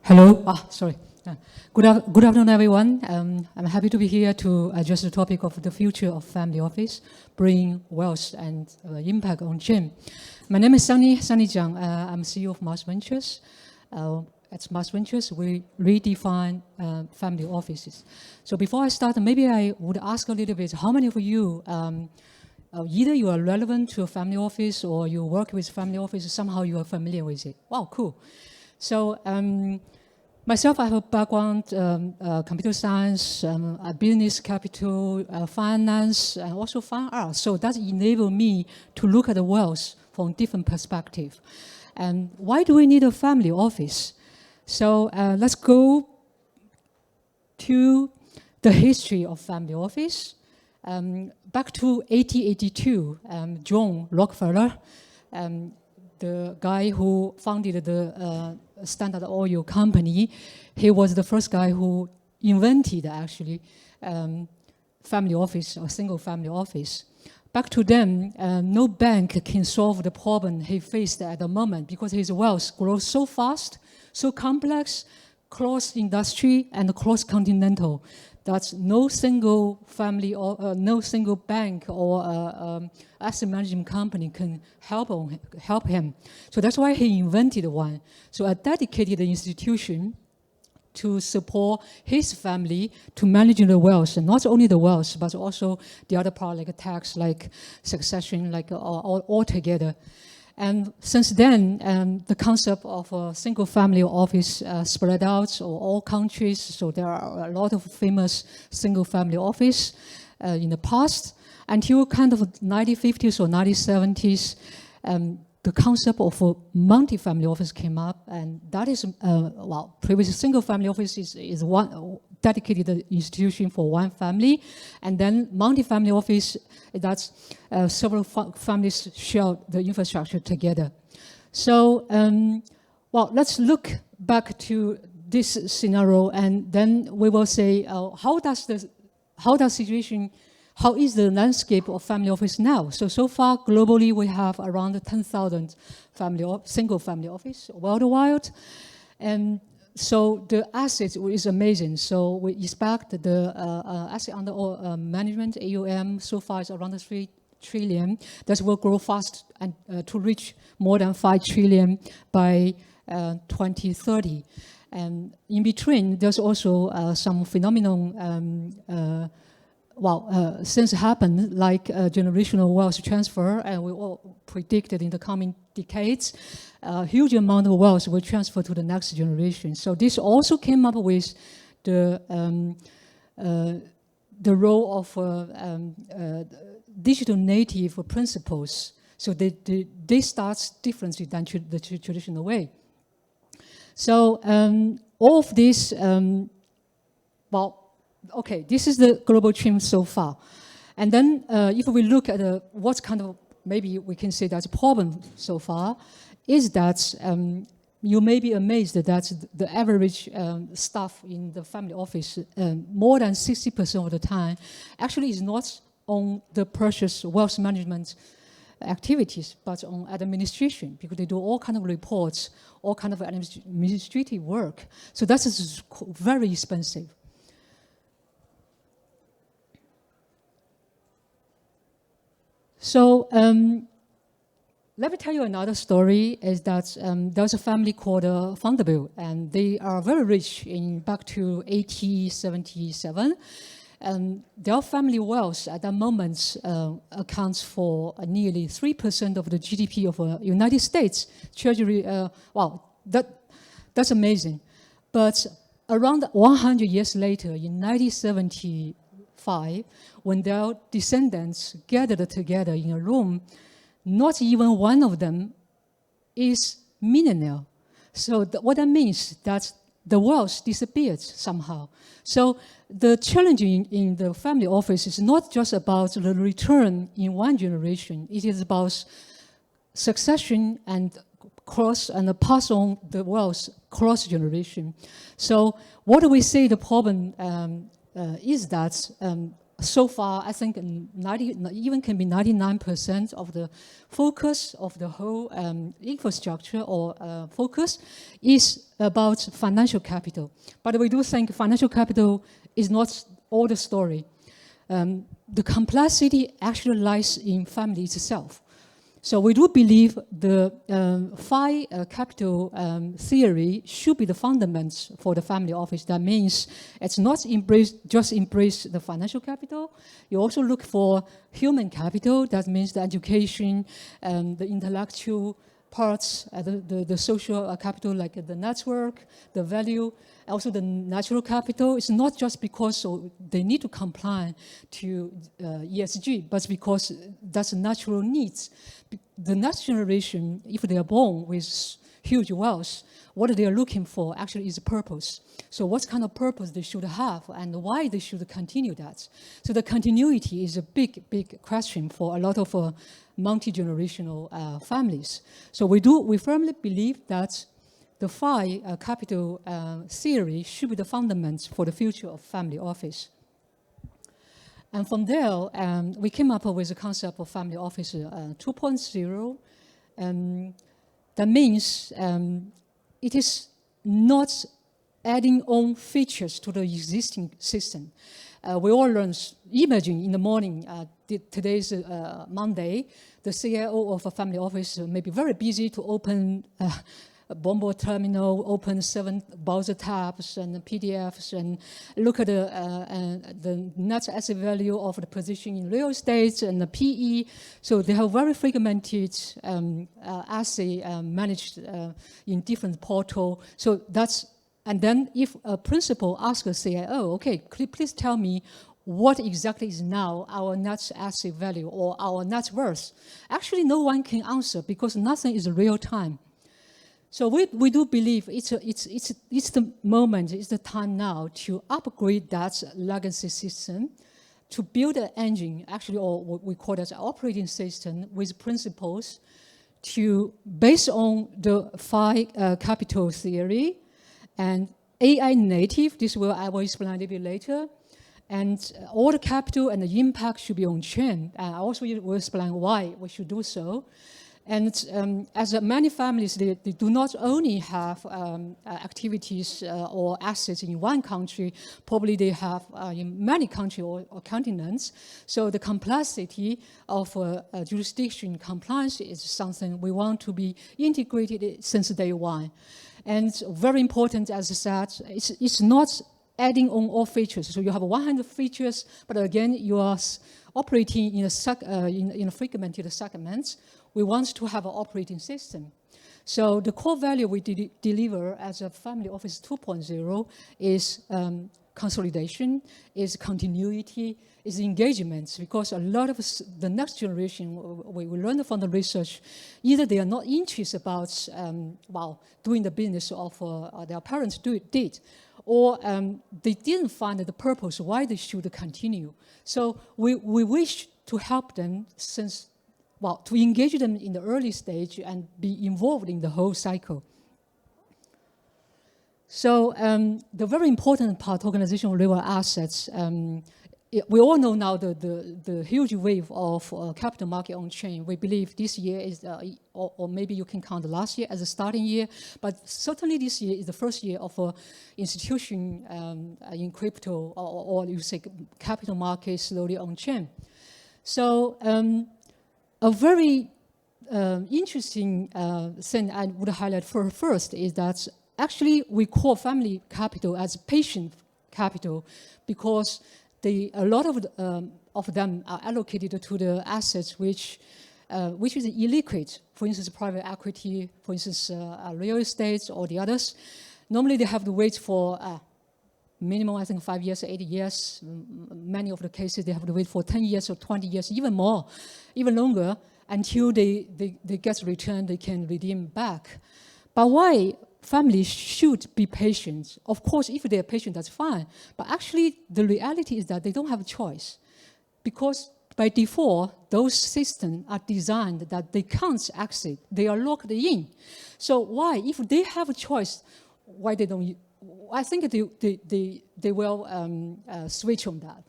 Hello. Sorry. Good afternoon, everyone. I'm happy to be here to address the topic of the future of family office, bringing wealth and impact on Jiang. My name is Sunny Jiang. I'm CEO of Mars Ventures. At Mars Ventures, we redefine family offices. So before I start, maybe I would ask a little bit, how many of you, either you are relevant to a family office or you work with family office, somehow you are familiar with it? Wow, cool. So myself, I have a background, computer science, business capital, finance, and also fine arts. So that enabled me to look at the wealth from different perspective. And why do we need a family office? So let's go to the history of family office. Back to 1882, John Rockefeller, the guy who founded the Standard Oil Company, he was the first guy who invented actually family office or single family office. Back to then, no bank can solve the problem he faced at the moment because his wealth grows so fast, so complex, cross-industry and cross-continental, that no single family or no single bank or asset management company can help him. So that's why he invented one. So a dedicated institution to support his family to manage the wealth, and not only the wealth, but also the other part like tax, like succession, like all together. And since then, the concept of a single family office spread out to all countries. So there are a lot of famous single family office in the past. Until kind of 1950s or 1970s, the concept of a multi-family office came up, and that is, previous single family office is one dedicated institution for one family, and then multi-family office, that's several families share the infrastructure together. So, let's look back to this scenario, and then we will say, how is the landscape of family office now? So far, globally, we have around 10,000 single family office worldwide. And so the assets is amazing. So we expect the asset under management, AUM, so far is around 3 trillion. That will grow fast and to reach more than 5 trillion by 2030. And in between, there's also some phenomenon since happened, like generational wealth transfer, and we all predicted in the coming decades, a huge amount of wealth will transfer to the next generation. So this also came up with the role of digital native principles. So they start differently than the traditional way. So all of this, okay, this is the global trend so far. And then if we look at what kind of, maybe we can say that's a problem so far, is that you may be amazed that the average staff in the family office, more than 60% of the time, actually is not on the precious wealth management activities, but on administration, because they do all kind of reports, all kind of administrative work. So that's very expensive. So let me tell you another story, is that there's a family called Vanderbilt, and they are very rich back to 1877. And their family wealth at that moment accounts for nearly 3% of the GDP of United States. Treasury, that's amazing. But around 100 years later, in 1975, when their descendants gathered together in a room, not even one of them is millionaire. So what that means that the wealth disappeared somehow. So the challenge in the family office is not just about the return in one generation. It is about succession and pass on the wealth cross generation. So what do we say the problem is that so far, I think even can be 99% of the focus of the whole infrastructure or focus is about financial capital. But we do think financial capital is not all the story. The complexity actually lies in family itself. So we do believe the capital theory should be the fundaments for the family office. That means it's not just embrace the financial capital. You also look for human capital. That means the education, the intellectual parts, the social capital like the network, the value, also the natural capital. It's not just because they need to comply to ESG, but because that's natural needs. The next generation, if they are born with huge wealth, what they are looking for actually is a purpose. So what kind of purpose they should have and why they should continue that. So the continuity is a big, big question for a lot of multi-generational families. So we firmly believe that the capital theory should be the fundaments for the future of family office. And from there, we came up with the concept of family office 2.0. That means it is not adding on features to the existing system. We all learn, imagine in the morning, today's Monday, the CIO of a family office may be very busy to open a Bombo terminal, open 7 browser tabs and PDFs, and look at the net asset value of the position in real estate and the PE. So they have very fragmented asset managed in different portal. So that's, and then if a principal asks a CIO, okay, please tell me what exactly is now our net asset value or our net worth. Actually, no one can answer because nothing is real time. So we do believe it's the moment, it's the time now to upgrade that legacy system, to build an engine, actually, or what we call as an operating system with principles to, based on the capital theory and AI native, I will explain a little bit later, and all the capital and the impact should be on chain. I also will explain why we should do so. And as many families, they do not only have activities or assets in one country, probably they have in many countries or continents. So the complexity of jurisdiction compliance is something we want to be integrated since day one. And very important, as I said, it's not adding on all features. So you have 100 features, but again, you are operating in a fragmented segments. We want to have an operating system. So the core value we deliver as a family office 2.0 is consolidation, is continuity, is engagement, because a lot of the next generation, we learned from the research, either they are not interested about doing the business of their parents did, or they didn't find the purpose why they should continue. So we wish to help them to engage them in the early stage and be involved in the whole cycle. So the very important part, organizational level assets, we all know now the huge wave of capital market on chain. We believe this year is, or maybe you can count last year as a starting year, but certainly this year is the first year of institution in crypto, or you say capital market slowly on chain. So a very interesting thing I would highlight first is that actually we call family capital as patient capital because a lot of them are allocated to the assets which is illiquid. For instance, private equity, for instance, real estate or the others. Normally they have to wait for minimum, I think, 5 years, 8 years. Many of the cases, they have to wait for 10 years or 20 years, even more, even longer, until they get returned, they can redeem back. But why families should be patient? Of course, if they are patient, that's fine. But actually, the reality is that they don't have a choice. Because by default, those systems are designed that they can't exit. They are locked in. So why? If they have a choice, why they don't? I think they will switch on that.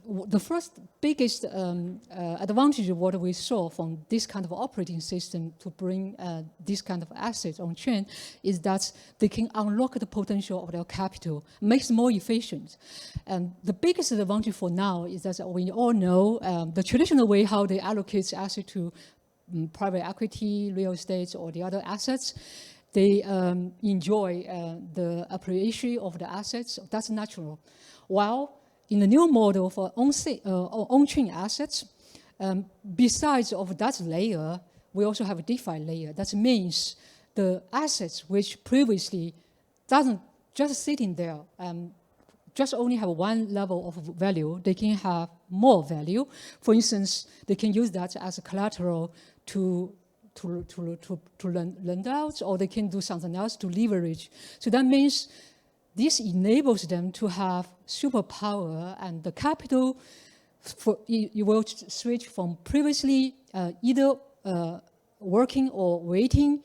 the first biggest advantage of what we saw from this kind of operating system to bring this kind of assets on chain is that they can unlock the potential of their capital, makes it more efficient. And the biggest advantage for now is that we all know the traditional way how they allocate assets to private equity, real estate, or the other assets. They enjoy the appreciation of the assets. That's natural. While in the new model for on-chain assets, besides of that layer, we also have a DeFi layer. That means the assets which previously doesn't just sitting there, just only have one level of value, they can have more value. For instance, they can use that as a collateral to lend out, or they can do something else to leverage. So that means this enables them to have superpower, and the capital, you will switch from previously either working or waiting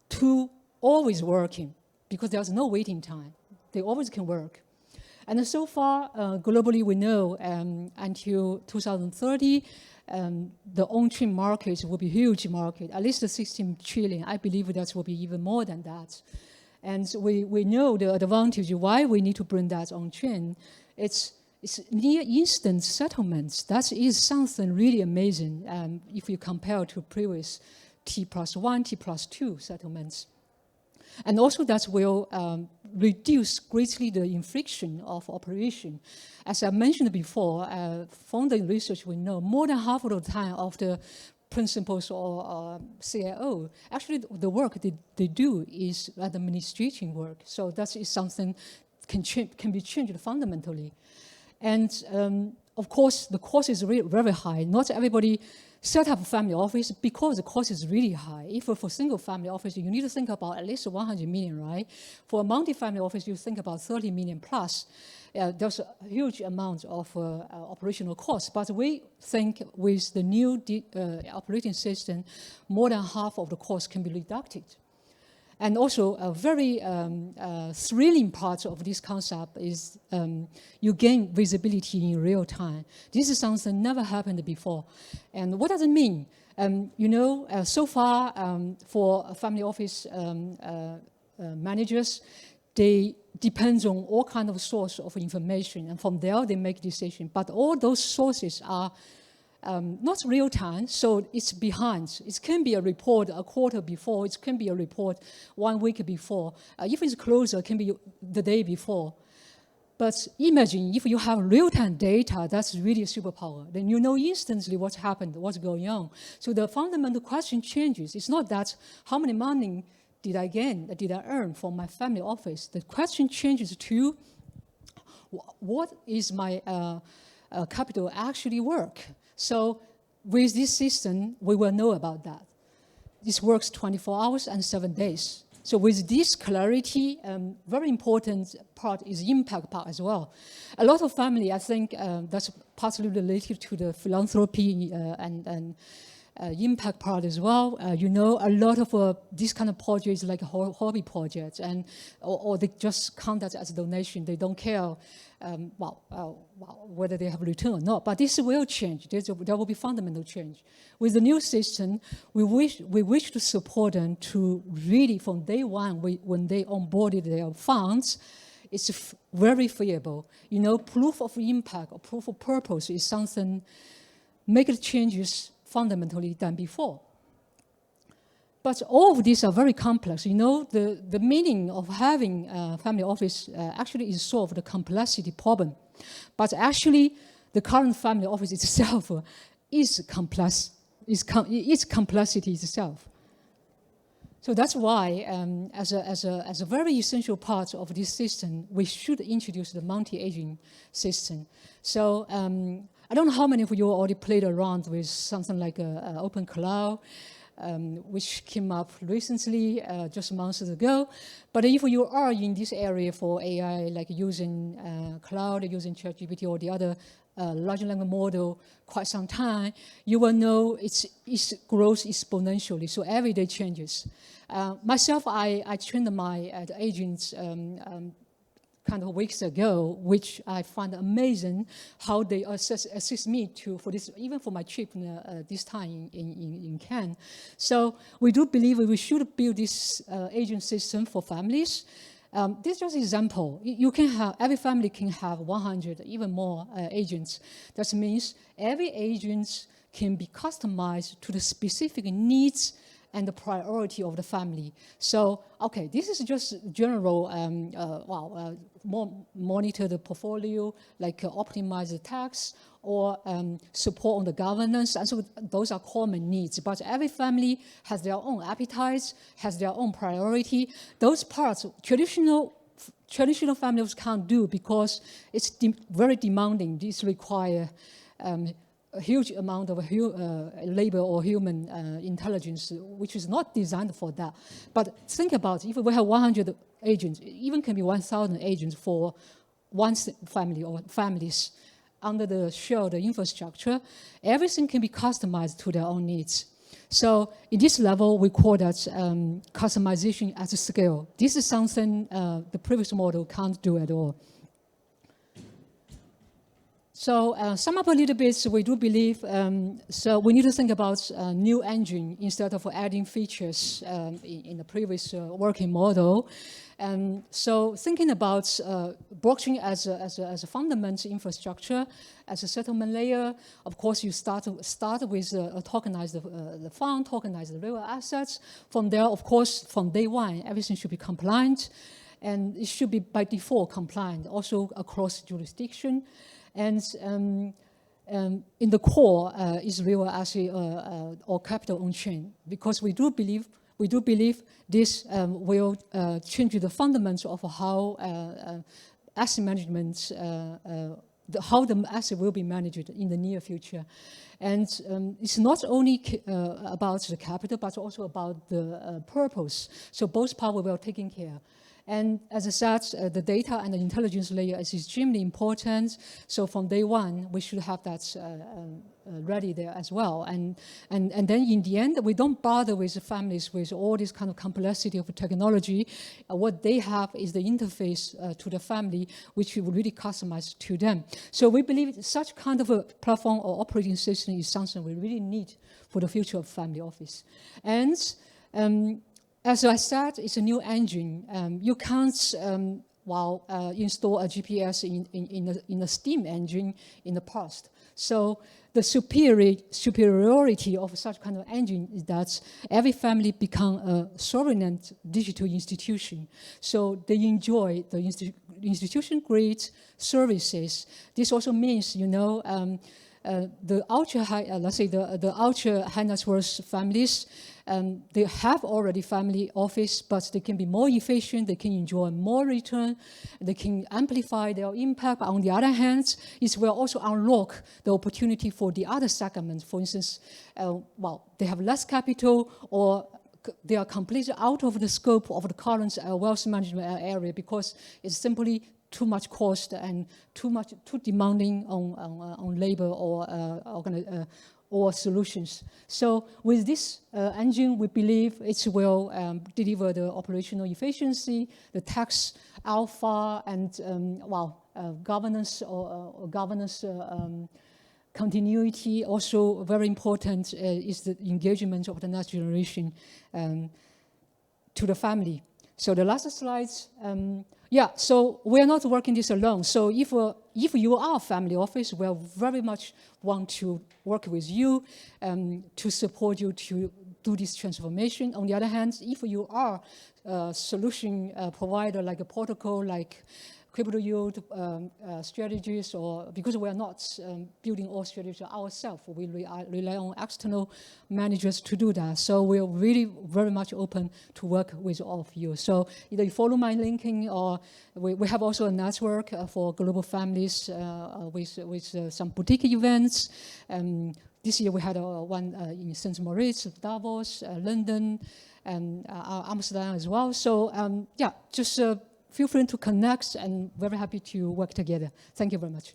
to always working, because there's no waiting time. They always can work. And so far, globally, we know until 2030, the on-chain market will be a huge market, at least 16 trillion. I believe that will be even more than that. And we know the advantage why we need to bring that on-chain. It's near instant settlements. That is something really amazing if you compare to previous T+1, T+2 settlements. And also that will reduce greatly the friction of operation. As I mentioned before, from the research we know, more than half of the time of the principals or CIO, actually the work they do is administrating work. So that is something can be changed fundamentally. And of course, the cost is very high. Not everybody set up a family office because the cost is really high. If for single family office, you need to think about at least 100 million, right? For a multi-family office, you think about 30 million plus. There's a huge amount of operational costs, but we think with the new operating system, more than half of the cost can be reduced. And also a very thrilling part of this concept is you gain visibility in real time. This is something never happened before. And what does it mean? So far for family office managers, they depend on all kinds of source of information, and from there they make decisions. But all those sources are not real time, so it's behind. It can be a report a quarter before, it can be a report 1 week before. If it's closer, it can be the day before. But imagine if you have real-time data, that's really a superpower. Then you know instantly what's happened, what's going on. So the fundamental question changes. It's not that how many money did I earn from my family office? The question changes to what is my capital actually work? So with this system, we will know about that. This works 24 hours and 7 days. So with this clarity, very important part is impact part as well. A lot of family, I think that's partly related to the philanthropy and impact part as well. A lot of these kind of projects like hobby projects, and or they just count that as a donation. They don't care whether they have a return or not. But this will change. There will be fundamental change. With the new system, we wish to support them to really from day one, when they onboarded their funds, it's very feasible. Proof of impact or proof of purpose is something make the changes fundamentally than before. But all of these are very complex. The meaning of having a family office actually is solve the complexity problem. But actually, the current family office itself is complex. It's complexity itself. So that's why, as a very essential part of this system, we should introduce the multi-agent system. So I don't know how many of you already played around with something like Open Cloud, which came up recently, just months ago. But if you are in this area for AI, like using cloud, using ChatGPT or the other large language model quite some time, you will know it grows exponentially, so every day changes. Myself, I trained my agents kind of weeks ago, which I find amazing how they assist me for this, even for my trip this time in Cannes. So we do believe we should build this agent system for families. This is just an example. You can have, every family can have 100, even more agents. That means every agent can be customized to the specific needs and the priority of the family. So, okay, this is just general, monitor the portfolio, like optimize the tax, or support on the governance, and so those are common needs. But every family has their own appetites, has their own priority. Those parts, traditional families can't do because it's very demanding. These require a huge amount of labor or human intelligence, which is not designed for that. But think about it, if we have 100 agents, even can be 1,000 agents for one family or families under the shared infrastructure, everything can be customized to their own needs. So in this level, we call that customization at scale. This is something the previous model can't do at all. So sum up a little bit, we do believe, so we need to think about a new engine instead of adding features in the previous working model. So thinking about blockchain as a fundamental infrastructure, as a settlement layer, of course you start with tokenize the fund, tokenize the real assets. From there, of course, from day one, everything should be compliant, and it should be by default compliant, also across jurisdiction. And in the core is real asset or capital on chain, because we do believe this will change the fundamentals of how asset management, how the asset will be managed in the near future. And it's not only about the capital, but also about the purpose. So both parts were well taken care. And as I said, the data and the intelligence layer is extremely important. So from day one, we should have that ready there as well. And then in the end, we don't bother with the families with all this kind of complexity of technology. What they have is the interface to the family, which we will really customize to them. So we believe such kind of a platform or operating system is something we really need for the future of family office. And as I said, it's a new engine. You can't install a GPS in a steam engine in the past. So the superiority of such kind of engine is that every family become a sovereign digital institution. So they enjoy the institution-grade services. This also means, the ultra high, let's say the ultra high net worth families, they have already family office, but they can be more efficient, they can enjoy more return, they can amplify their impact. But on the other hand, it will also unlock the opportunity for the other segments. For instance, they have less capital, or they are completely out of the scope of the current wealth management area because it's simply too much cost and too demanding on labor or solutions. So with this engine, we believe it will deliver the operational efficiency, the tax alpha, and governance or governance continuity. Also very important is the engagement of the next generation to the family. So the last slides. So we are not working this alone. So if you are a family office, we very much want to work with you to support you to do this transformation. On the other hand, if you are a solution provider like a protocol, like crypto yield strategies, or because we are not building all strategies ourselves, we rely on external managers to do that. So we're really very much open to work with all of you. So either you follow my linking, or we have also a network for global families with some boutique events. This year we had one in St. Moritz, Davos, London, and Amsterdam as well. So just feel free to connect, and very happy to work together. Thank you very much.